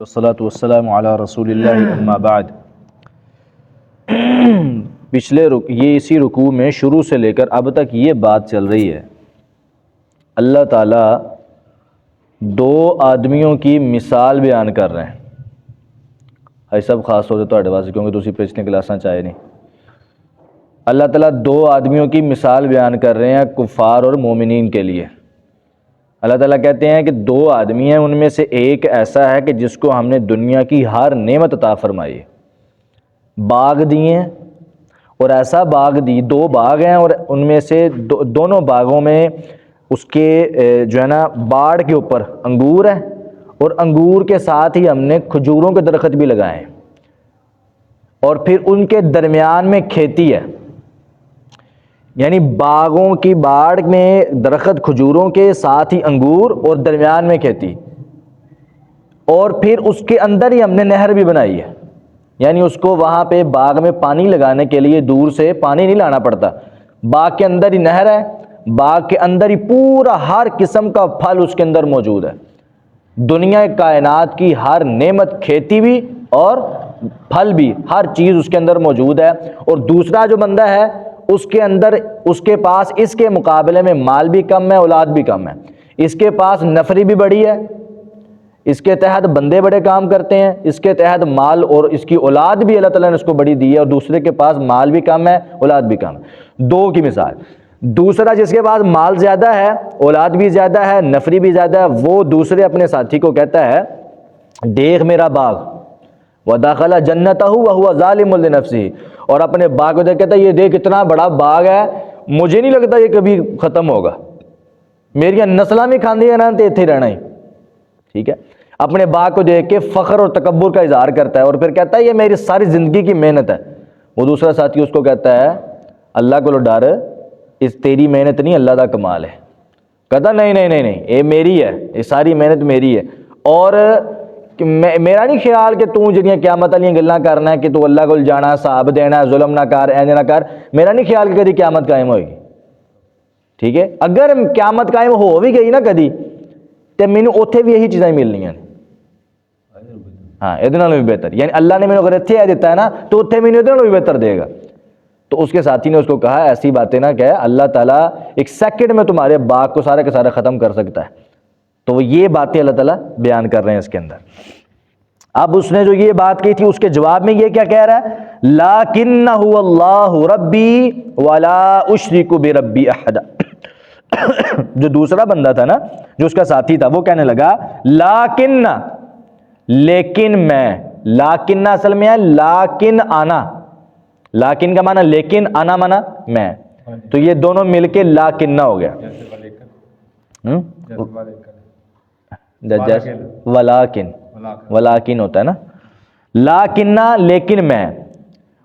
والصلاة والسلام علی رسول اللہ اما بعد۔ پچھلے یہ اسی رکوع میں شروع سے لے کر اب تک یہ بات چل رہی ہے، اللہ تعالیٰ دو آدمیوں کی مثال بیان کر رہے ہیں۔ ہے سب خاص طور سے تہاڈے واسطے کیونکہ تسی پچھلی کلاساں چاہے نہیں۔ اللہ تعالیٰ دو آدمیوں کی مثال بیان کر رہے ہیں کفار اور مومنین کے لیے۔ اللہ تعالیٰ کہتے ہیں کہ دو آدمی ہیں، ان میں سے ایک ایسا ہے کہ جس کو ہم نے دنیا کی ہر نعمت عطا فرمائی ہے، باغ دیے ہیں، اور ایسا باغ دی، دو باغ ہیں اور ان میں سے دونوں باغوں میں اس کے جو ہے نا باڑ کے اوپر انگور ہے، اور انگور کے ساتھ ہی ہم نے کھجوروں کے درخت بھی لگائے ہیں، اور پھر ان کے درمیان میں کھیتی ہے، یعنی باغوں کی باڑ میں درخت کھجوروں کے ساتھ ہی انگور اور درمیان میں کھیتی، اور پھر اس کے اندر ہی ہم نے نہر بھی بنائی ہے، یعنی اس کو وہاں پہ باغ میں پانی لگانے کے لیے دور سے پانی نہیں لانا پڑتا، باغ کے اندر ہی نہر ہے، باغ کے اندر ہی پورا ہر قسم کا پھل اس کے اندر موجود ہے، دنیا کائنات کی ہر نعمت، کھیتی بھی اور پھل بھی، ہر چیز اس کے اندر موجود ہے۔ اور دوسرا جو بندہ ہے اس کے اندر، اس کے پاس اس کے مقابلے میں مال بھی کم ہے، اولاد بھی کم ہے، اس کے پاس نفری بھی بڑی ہے، اس کے تحت بندے بڑے کام کرتے ہیں، اس کے تحت مال اور اس کی اولاد بھی اللہ تعالیٰ نے اس کو بڑی دی ہے، اور دوسرے کے پاس مال بھی کم ہے، اولاد بھی کم ہے۔ دو کی مثال، دوسرا جس کے پاس مال زیادہ ہے، اولاد بھی زیادہ ہے، نفری بھی زیادہ ہے، وہ دوسرے اپنے ساتھی کو کہتا ہے دیکھ میرا باغ، وَدَخَلَ جَنَّتَهُ وَهُوَ ظَالِمٌ لِنَفْسِهِ، اور اپنے باغ کو دیکھ کہتا ہے یہ دیکھ اتنا بڑا باغ ہے، مجھے نہیں لگتا یہ کبھی ختم ہوگا، میری نسلاں بھی کھاندی ہیں نا تے اتھے رہنا ہی، ٹھیک ہے۔ اپنے باغ کو دیکھ کے فخر اور تکبر کا اظہار کرتا ہے، اور پھر کہتا ہے یہ میری ساری زندگی کی محنت ہے۔ وہ دوسرا ساتھی اس کو کہتا ہے اللہ کو ڈر، اس تیری محنت نہیں اللہ دا کمال ہے۔ کہتا نہیں نہیں نہیں نہیں، یہ میری ہے، یہ ساری محنت میری ہے، اور میرا نہیں خیال کہ تو جڑیاں قیامت والی گلاں کرنا ہے کہ تو اللہ کو جانا، حساب دینا، ظلم نہ کر، اینج نہ کر، میرا نہیں خیال کہ کدی قیامت قائم ہوئے گی، ٹھیک ہے۔ اگر قیامت قائم ہو بھی گئی نا کدی تے مینوں اوتھے بھی یہی چیزاں ملنیاں نے، ہاں یہ بھی بہتر، یعنی اللہ نے مینوں اگر اتنے یہ دیتا ہے نا تو اتنے مینوں یہ بھی بہتر دے گا۔ تو اس کے ساتھی نے اس کو کہا ایسی باتیں نہ کہہ، اللہ تعالیٰ ایک سیکنڈ میں تمہارے باغ کو سارے کے سارے ختم کر سکتا ہے۔ تو وہ یہ باتیں اللہ تعالیٰ بیان کر رہے ہیں اس کے اندر۔ اب اس نے جو یہ بات کی تھی اس کے جواب میں یہ کیا کہہ رہا ہے، لَٰكِنَّهُ اللَّهُ رَبِّي وَلَا أُشْرِكُ بِرَبِّي أَحَدًا۔ جو دوسرا بندہ تھا نا، جو اس کا ساتھی تھا، وہ کہنے لگا لیکن، لیکن میں، لیکن اصل میں ہے لیکن آنا، لیکن کا معنی لیکن، آنا معنی میں، تو یہ دونوں مل کے لیکن ہو گیا، ولیکن، ولیکن ہوتا ہے نا، لیکن، لیکن میں،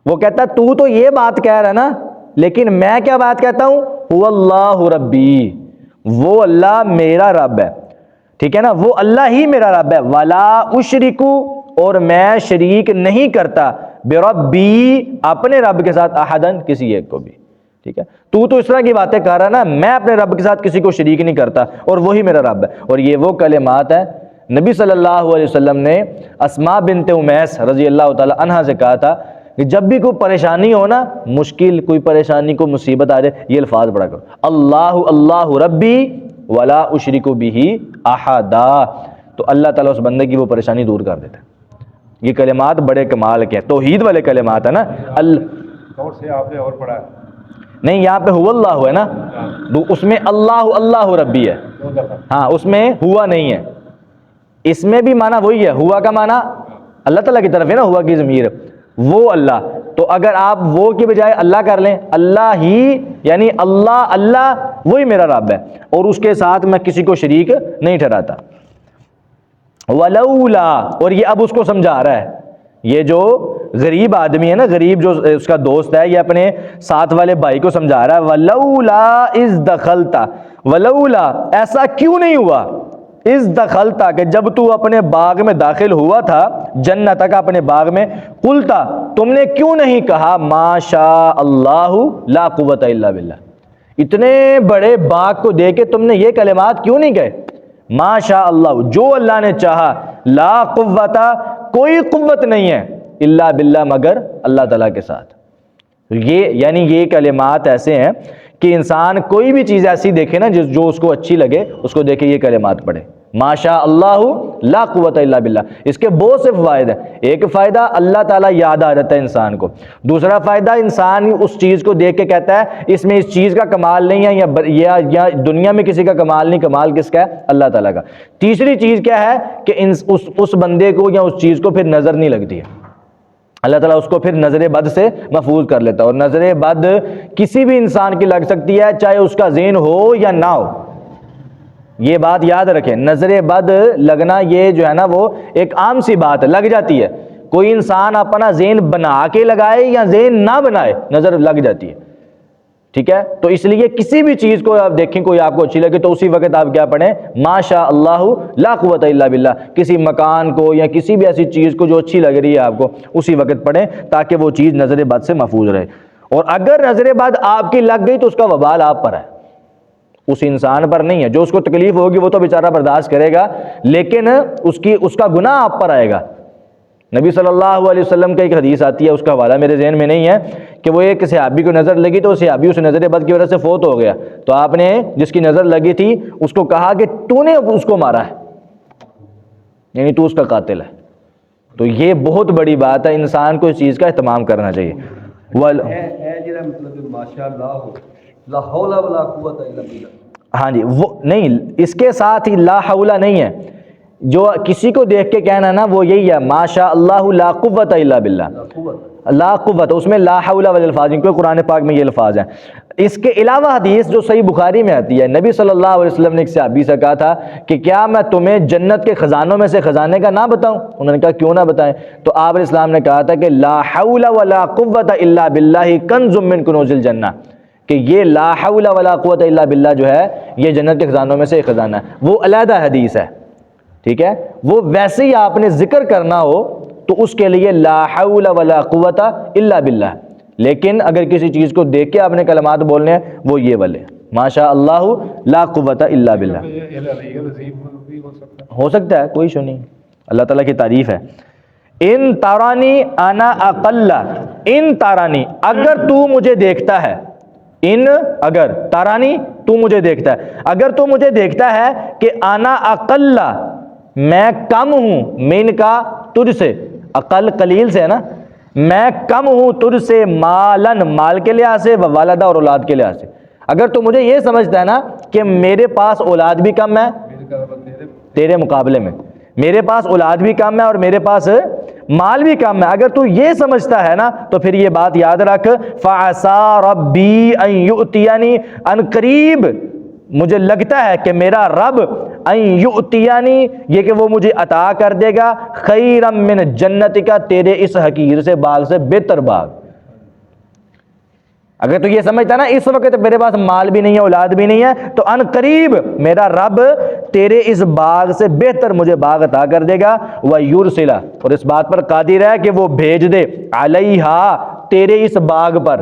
وہ کہتا ہے تو یہ بات کہہ رہا ہے نا، لیکن میں کیا بات کہتا ہوں، هو اللہ ربی، وہ اللہ میرا رب ہے، ٹھیک ہے نا، وہ اللہ ہی میرا رب ہے، ولا اشرکو، اور میں شریک نہیں کرتا، بربی، اپنے رب کے ساتھ، احدن، کسی ایک کو بھی، ٹھیک ہے۔ تو اس طرح کی باتیں کر رہا ہے نا، میں اپنے رب کے ساتھ کسی کو شریک نہیں کرتا، اور وہی میرا رب ہے۔ اور یہ وہ کلمات ہیں نبی صلی اللہ علیہ وسلم نے اسماء بنت امیس رضی اللہ تعالی عنہا سے کہا تھا کہ جب بھی کوئی پریشانی ہو نا، مشکل کوئی پریشانی کو مصیبت آ جائے، یہ الفاظ پڑھا کرو، اللہ اللہ ربی ولا اشرک بہ احدا، تو اللہ تعالیٰ اس بندے کی وہ پریشانی دور کر دیتا ہے۔ یہ کلمات بڑے کمال کے ہیں، توحید والے کلمات ہیں نا۔ اور سے آپ نے اور پڑھا ہے نہیں، یہاں پہ ہوا اللہ ہے نا، اس میں اللہ اللہ ربی ہے، ہاں اس میں ہوا نہیں ہے، اس میں بھی معنی وہی ہے، ہوا کا معنی اللہ تعالیٰ کی طرف ہے نا، ہوا کی ضمیر، وہ اللہ، تو اگر آپ وہ کی بجائے اللہ کر لیں، اللہ ہی، یعنی اللہ اللہ وہی میرا رب ہے، اور اس کے ساتھ میں کسی کو شریک نہیں ٹھہراتا۔ ولولا، اور یہ اب اس کو سمجھا رہا ہے، یہ جو غریب آدمی ہے نا، غریب جو اس کا دوست ہے، یہ اپنے ساتھ والے بھائی کو سمجھا رہا ہے، ولولا اذ دخلت، ولولا ایسا کیوں نہیں ہوا، اذ دخلت کہ جب تو اپنے باغ میں داخل ہوا تھا، جنت کا اپنے باغ میں، قلتا تم نے کیوں نہیں کہا ما شاء اللہ لا قوت الا باللہ، اتنے بڑے باغ کو دیکھ کے تم نے یہ کلمات کیوں نہیں کہے، ما شاء اللہ، جو اللہ نے چاہا، لا قوت، کوئی قوت نہیں ہے، الا باللہ، مگر اللہ تعالیٰ کے ساتھ۔ یہ یعنی یہ کلمات ایسے ہیں کہ انسان کوئی بھی چیز ایسی دیکھے نا جو اس کو اچھی لگے، اس کو دیکھے یہ کلمات پڑھے، ماشاء اللہ لا قوت الا باللہ۔ اس کے بہت سے فوائد ہیں۔ ایک فائدہ اللہ تعالیٰ یاد آ جاتا ہے انسان کو، دوسرا فائدہ انسان اس چیز کو دیکھ کے کہتا ہے اس میں اس چیز کا کمال نہیں ہے، یا دنیا میں کسی کا کمال نہیں، کمال کس کا ہے؟ اللہ تعالیٰ کا۔ تیسری چیز کیا ہے کہ اس بندے کو یا اس چیز کو پھر نظر نہیں لگتی ہے، اللہ تعالیٰ اس کو پھر نظر بد سے محفوظ کر لیتا ہے۔ اور نظر بد کسی بھی انسان کی لگ سکتی ہے، چاہے اس کا ذہن ہو یا نہ ہو، یہ بات یاد رکھیں۔ نظر بد لگنا یہ جو ہے نا وہ ایک عام سی بات ہے، لگ جاتی ہے۔ کوئی انسان اپنا ذہن بنا کے لگائے یا ذہن نہ بنائے، نظر لگ جاتی ہے، ٹھیک ہے؟ تو اس لیے کسی بھی چیز کو آپ دیکھیں، کوئی آپ کو اچھی لگے تو اسی وقت آپ کیا پڑھیں؟ ماشاء اللہ لا قوت الا باللہ۔ کسی مکان کو یا کسی بھی ایسی چیز کو جو اچھی لگ رہی ہے آپ کو، اسی وقت پڑھیں تاکہ وہ چیز نظر بد سے محفوظ رہے۔ اور اگر نظر بد آپ کی لگ گئی تو اس کا وبال آپ پر ہے، اس انسان پر نہیں ہے۔ جو اس کو تکلیف ہوگی وہ تو بیچارہ برداشت کرے گا، لیکن اس کا گناہ آپ پر آئے گا۔ نبی صلی اللہ علیہ وسلم کا ایک حدیث آتی ہے، اس کا حوالہ میرے ذہن میں نہیں ہے، کہ وہ ایک صحابی کو نظر لگی تو صحابی اس نظر بد کی وجہ سے فوت ہو گیا، تو آپ نے جس کی نظر لگی تھی اس کو کہا کہ تو نے اس کو مارا ہے، یعنی تو اس کا قاتل ہے۔ تو یہ بہت بڑی بات ہے، انسان کو اس چیز کا اہتمام کرنا چاہیے۔ مطلب ماشاء اللہ لا حول ولا قوت الا باللہ، ہاں جی، وہ نہیں، اس کے ساتھ ہی لا حول نہیں ہے، جو کسی کو دیکھ کے کہنا نا وہ یہی ہے، ماشاء اللہ لا قوت الا باللہ، لا قوت، اس میں لا حول والے الفاظ ہیں، کیونکہ قرآن پاک میں یہ الفاظ ہیں۔ اس کے علاوہ حدیث جو صحیح بخاری میں آتی ہے، نبی صلی اللہ علیہ وسلم نے ایک صحابی سے کہا تھا کہ کیا میں تمہیں جنت کے خزانوں میں سے خزانے کا نہ بتاؤں؟ انہوں نے کہا کیوں نہ بتائیں؟ تو آپ علیہ السلام نے کہا تھا کہ لا حول ولا قوت الا باللہ کنز من کنوز الجنہ، کہ یہ لا حول ولا قوت الا باللہ جو ہے یہ جنت کے خزانوں میں سے ایک خزانہ ہے۔ وہ علیحدہ حدیث ہے، ٹھیک ہے؟ وہ ویسے ہی آپ نے ذکر کرنا ہو تو اس کے لیے لا حول ولا قوت الا باللہ، لیکن اگر کسی چیز کو دیکھ کے آپ نے کلمات بولنے ہیں وہ یہ والے، ماشاء اللہ لا قوت الا باللہ۔ ہو سکتا ہے، کوئی ایشو نہیں، اللہ تعالیٰ کی تعریف ہے۔ ان تارانی انا اقل، ان تارانی، اگر تو مجھے دیکھتا ہے، ان اگر، تارانی تو مجھے دیکھتا ہے، اگر تو مجھے دیکھتا ہے کہ انا اقل، میں کم ہوں، من کا تجھ سے، اقل قلیل سے ہے نا، میں کم ہوں تجھ سے، مالن مال کے لحاظ سے، والدہ اور اولاد کے لحاظ سے، اگر تو مجھے یہ سمجھتا ہے نا کہ میرے پاس اولاد بھی کم ہے تیرے مقابلے میں، میرے پاس اولاد بھی کم ہے اور میرے پاس مال بھی کم ہے، اگر تو یہ سمجھتا ہے نا تو پھر یہ بات یاد رکھ، فَعَسَىٰ رَبِّي أَن يُؤْتِيَنِي، ان قریب مجھے لگتا ہے کہ میرا رب ان یؤتینی، یہ کہ وہ مجھے عطا کر دے گا، خیرا من جنتک، تیرے اس حقیر سے باغ سے بہتر باغ۔ اگر تو یہ سمجھتا نا اس وقت میرے پاس مال بھی نہیں ہے اولاد بھی نہیں ہے، تو ان قریب میرا رب تیرے اس باغ سے بہتر مجھے باغ عطا کر دے گا، وَيُرْسِلَ، اور اس بات پر قادر ہے کہ وہ بھیج دے، علیہا، تیرے اس باغ پر،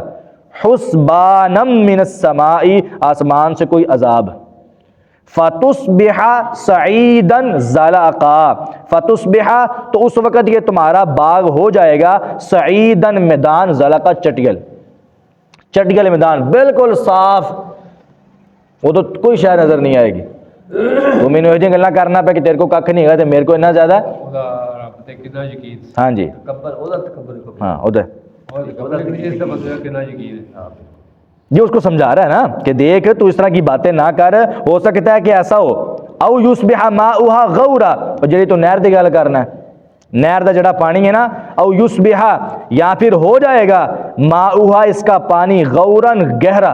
حسبانم من السماء، آسمان سے کوئی عذاب، فَتُصْبِحَ سَعِيدًا زَلَقًا، فَتُصْبِحَ، تو اس وقت یہ تمہارا باغ ہو جائے گا، سعیدن، میدان، زلقہ، چٹگل، چٹگل میدان، بالکل صاف، وہ تو کوئی شے نظر نہیں آئے گی۔ تو میں نے گلا کرنا پہ کہ تیرے کو کھ نہیں ہے تو میرے کو اتنا زیادہ، ہاں جی، ہاں ادھر یہ اس کو سمجھا رہا ہے نا کہ دیکھ تو اس طرح کی باتیں نہ کر، ہو سکتا ہے کہ ایسا ہو، او یصبح ماؤہا غورا، اور جڑی تو نہر دی گل کرنا ہے، نہر دا جڑا پانی ہے نا، او یصبح، یا پھر ہو جائے گا، ماؤہا، اس کا پانی، غورن، گہرا،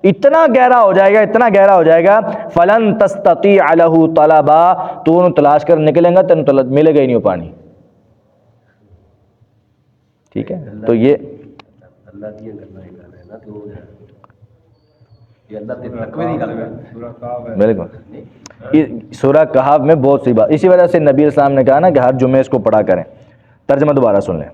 اتنا گہرا ہو جائے گا، اتنا گہرا ہو جائے گا، فلن تستطیع لہ طلبا، تو انہوں تلاش کر نکلیں گا تینوں ملے گا ہی نہیں وہ پانی، ٹھیک ہے؟ تو یہ اللہ کی گلاں ہی کر رہے نا، تو یہ اللہ کے تقوی دی گل ہے، بالکل۔ سورہ کہف میں بہت سی بات، اسی وجہ سے نبی اسلام نے کہا نا کہ ہر جمعے اس کو پڑھا کریں۔ ترجمہ دوبارہ سن لیں،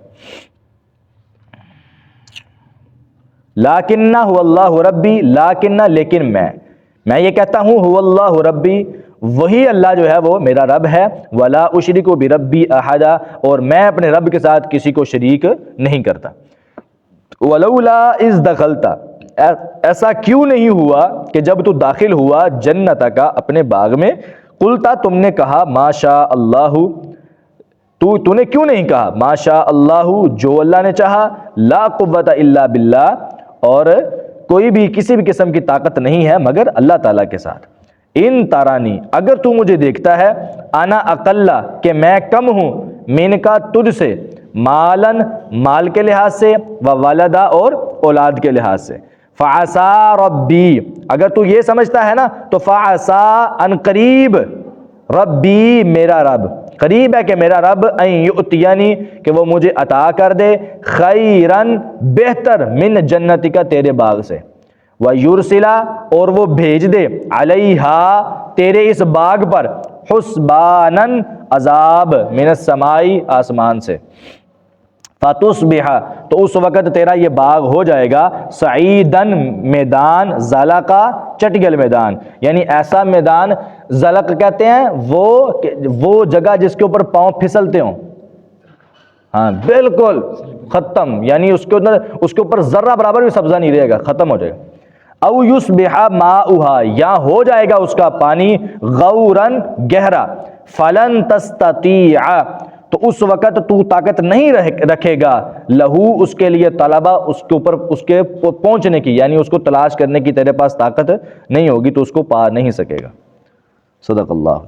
لاکنہ هو اللہ ربی، لاکنہ، لیکن میں یہ کہتا ہوں، هو اللہ ربی، وہی اللہ جو ہے وہ میرا رب ہے، ولا اشرک بربی احدا، اور میں اپنے رب کے ساتھ کسی کو شریک نہیں کرتا۔ ولولا اذ دخلتا، ایسا کیوں نہیں ہوا کہ جب تو داخل ہوا جنت کا، اپنے باغ میں، قلتا، تم نے کہا، ما شاء اللہ، تو نے کیوں نہیں کہا ما شاء اللہ، جو اللہ نے چاہا، لا قوت الا باللہ، اور کوئی بھی کسی بھی قسم کی طاقت نہیں ہے مگر اللہ تعالیٰ کے ساتھ۔ ان تارانی، اگر تو مجھے دیکھتا ہے، انا اقلا، کہ میں کم ہوں، من کا، تجھ سے، مالن، مال کے لحاظ سے، و ولدا، اور اولاد کے لحاظ سے، فعسا ربی، اگر تو یہ سمجھتا ہے نا تو فعسا، ان قریب، ربی، میرا رب، قریب ہے کہ میرا رب، ان یؤتینی، کہ وہ مجھے عطا کر دے، خیرن، بہتر، من جنتی کا، تیرے باغ سے، وَيُرْسِلَ، اور وہ بھیج دے، علیہا، تیرے اس باغ پر، حسبانن، عذاب، من السمائی، آسمان سے، فَتُصْبِحَ، تو اس وقت تیرا یہ باغ ہو جائے گا، سعیدن، میدان، زلقا، چٹگل میدان، یعنی ایسا میدان، زلق کہتے ہیں وہ جگہ جس کے اوپر پاؤں پھسلتے ہوں، ہاں بالکل ختم، یعنی اس کے اوپر ذرہ برابر بھی سبزہ نہیں رہے گا، ختم ہو جائے گا۔ او یصبح ماؤہا، یا ہو جائے گا اس کا پانی، غورن، گہرا، فلن تستطیع، تو اس وقت تو طاقت نہیں رکھے گا، لہو، اس کے لیے، طلبہ، اس کے اوپر، اس کے پہنچنے کی، یعنی اس کو تلاش کرنے کی تیرے پاس طاقت نہیں ہوگی، تو اس کو پا نہیں سکے گا۔ صدق اللہ۔